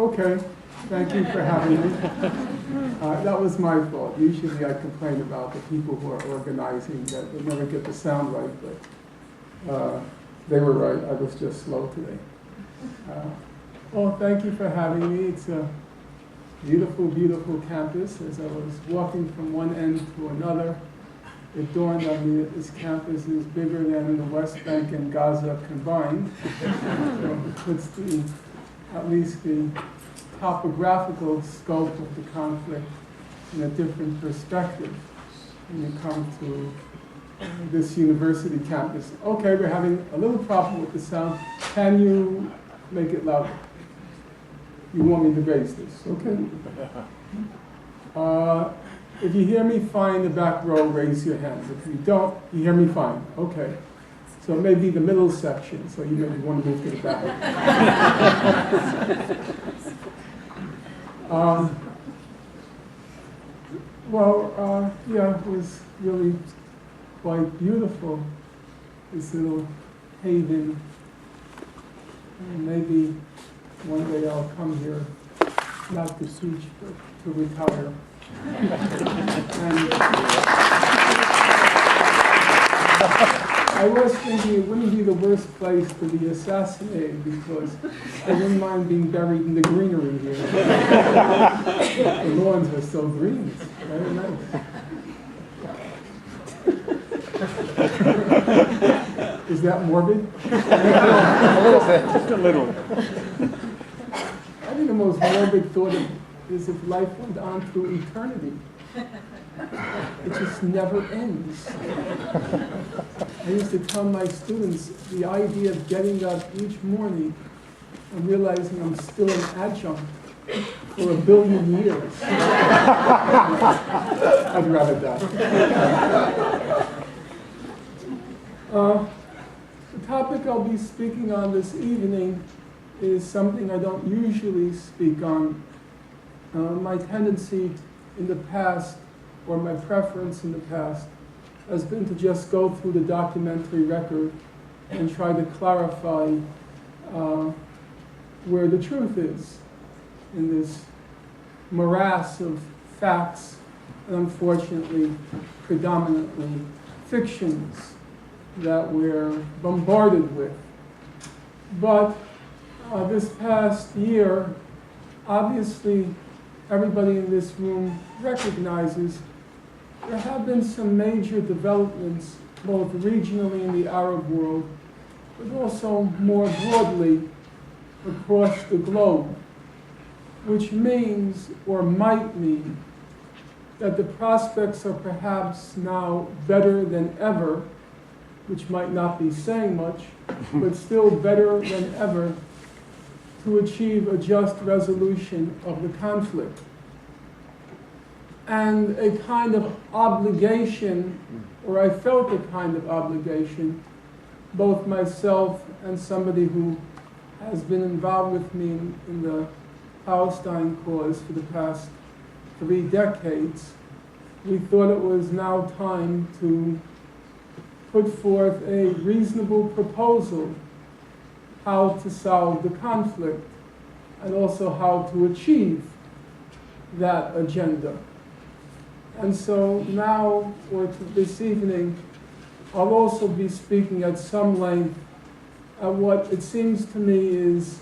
Okay, thank you for having me. That was my fault. Usually I complain about the people who are organizing that they never get the sound right, but they were right. I was just slow today. Well, thank you for having me. It's a beautiful, beautiful campus. As I was walking from one end to another, it dawned on me that this campus is bigger than the West Bank and Gaza combined. So it puts at least the topographical scope of the conflict in a different perspective when you come to this university campus. Okay, we're having a little problem with the sound. Can you make it louder? You want me to raise this, okay? If you hear me fine in the back row, raise your hands. If you don't, you hear me fine. Okay. So it may be the middle section, so you maybe want to move to the back. Yeah, it was really quite beautiful, this little haven. And maybe one day I'll come here, not to teach, but to retire. And I was thinking it wouldn't be the worst place to be assassinated because I wouldn't mind being buried in the greenery here. The lawns are so green, it's very nice. Is that morbid? A little bit, just a little. I think the most morbid thought is if life went on through eternity. It just never ends. I used to tell my students the idea of getting up each morning and realizing I'm still an adjunct for 1 billion years. I'd rather die. The topic I'll be speaking on this evening is something I don't usually speak on. My tendency in the past, or my preference in the past, has been to just go through the documentary record and try to clarify where the truth is in this morass of facts and unfortunately predominantly fictions that we're bombarded with. But this past year, obviously everybody in this room recognizes there have been some major developments, both regionally in the Arab world, but also more broadly across the globe, which means, or might mean, that the prospects are perhaps now better than ever, which might not be saying much, but still better than ever, to achieve a just resolution of the conflict. And a kind of obligation, or I felt a kind of obligation, both myself and somebody who has been involved with me in the Palestine cause for the past 3 decades, we thought it was now time to put forth a reasonable proposal how to solve the conflict and also how to achieve that agenda. And so now, or this evening, I'll also be speaking at some length at what it seems to me is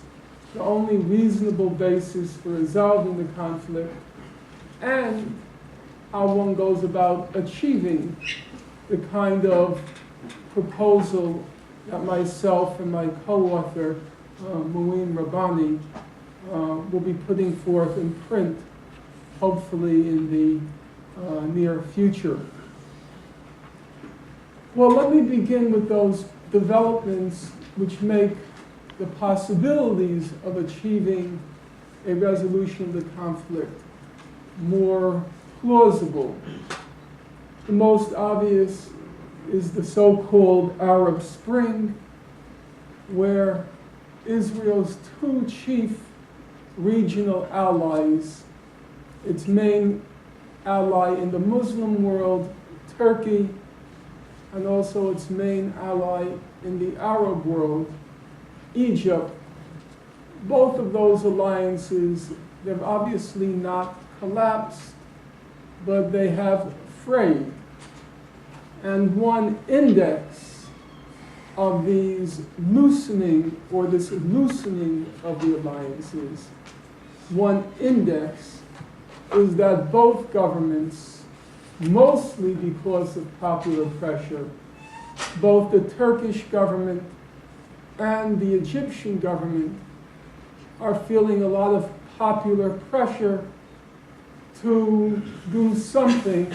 the only reasonable basis for resolving the conflict and how one goes about achieving the kind of proposal that myself and my co-author, Muin Rabbani, will be putting forth in print, hopefully in the near future. Well, let me begin with those developments which make the possibilities of achieving a resolution of the conflict more plausible. The most obvious is the so-called Arab Spring, where Israel's 2 chief regional allies, its main ally in the Muslim world, Turkey, and also its main ally in the Arab world, Egypt, both of those alliances, they've obviously not collapsed, but they have frayed. And one index of these loosening, or this loosening of the alliances, one index is that both governments, mostly because of popular pressure, both the Turkish government and the Egyptian government are feeling a lot of popular pressure to do something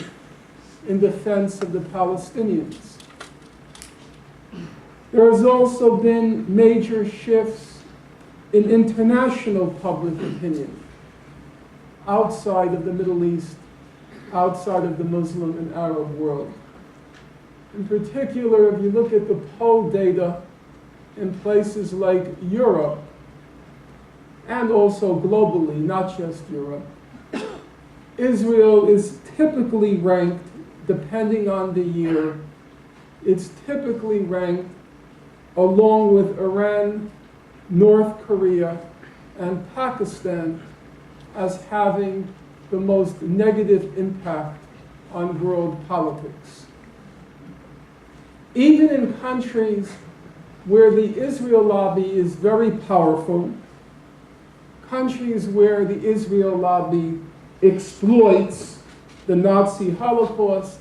in defense of the Palestinians. There has also been major shifts in international public opinion outside of the Middle East, outside of the Muslim and Arab world. In particular, if you look at the poll data in places like Europe, and also globally, not just Europe, Israel is typically ranked, depending on the year, it's typically ranked along with Iran, North Korea, and Pakistan as having the most negative impact on world politics. Even in countries where the Israel lobby is very powerful, countries where the Israel lobby exploits the Nazi Holocaust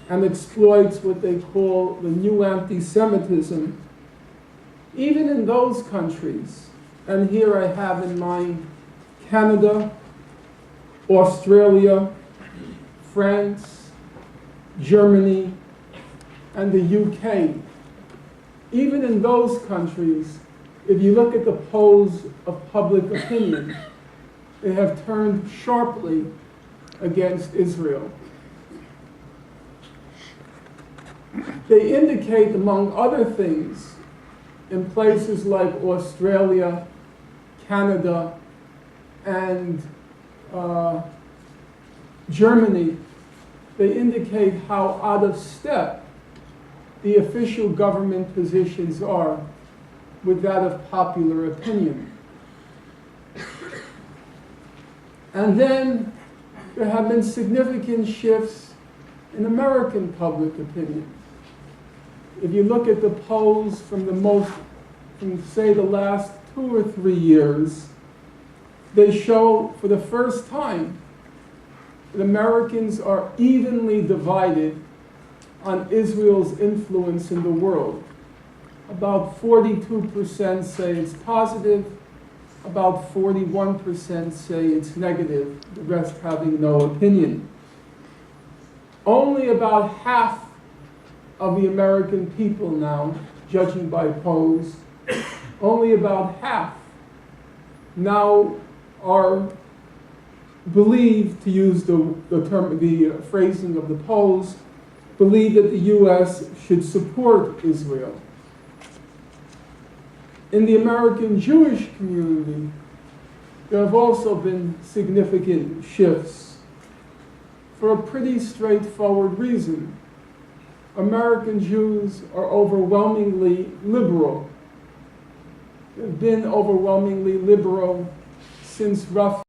and exploits what they call the new anti-Semitism, even in those countries, and here I have in mind Canada, Australia, France, Germany, and the UK. Even in those countries, if you look at the polls of public opinion, they have turned sharply against Israel. They indicate, among other things, in places like Australia, Canada, and Germany, they indicate how out of step the official government positions are with that of popular opinion. And then there have been significant shifts in American public opinion. If you look at the polls from say the last 2 or 3 years, they show for the first time that Americans are evenly divided on Israel's influence in the world. About 42% say it's positive, about 41% say it's negative, the rest having no opinion. Only about half of the American people now, judging by polls, only about half now are believed, to use the phrasing of the polls, believe that the U.S. should support Israel. In the American Jewish community, there have also been significant shifts for a pretty straightforward reason. American Jews are overwhelmingly liberal. They've been overwhelmingly liberal since roughly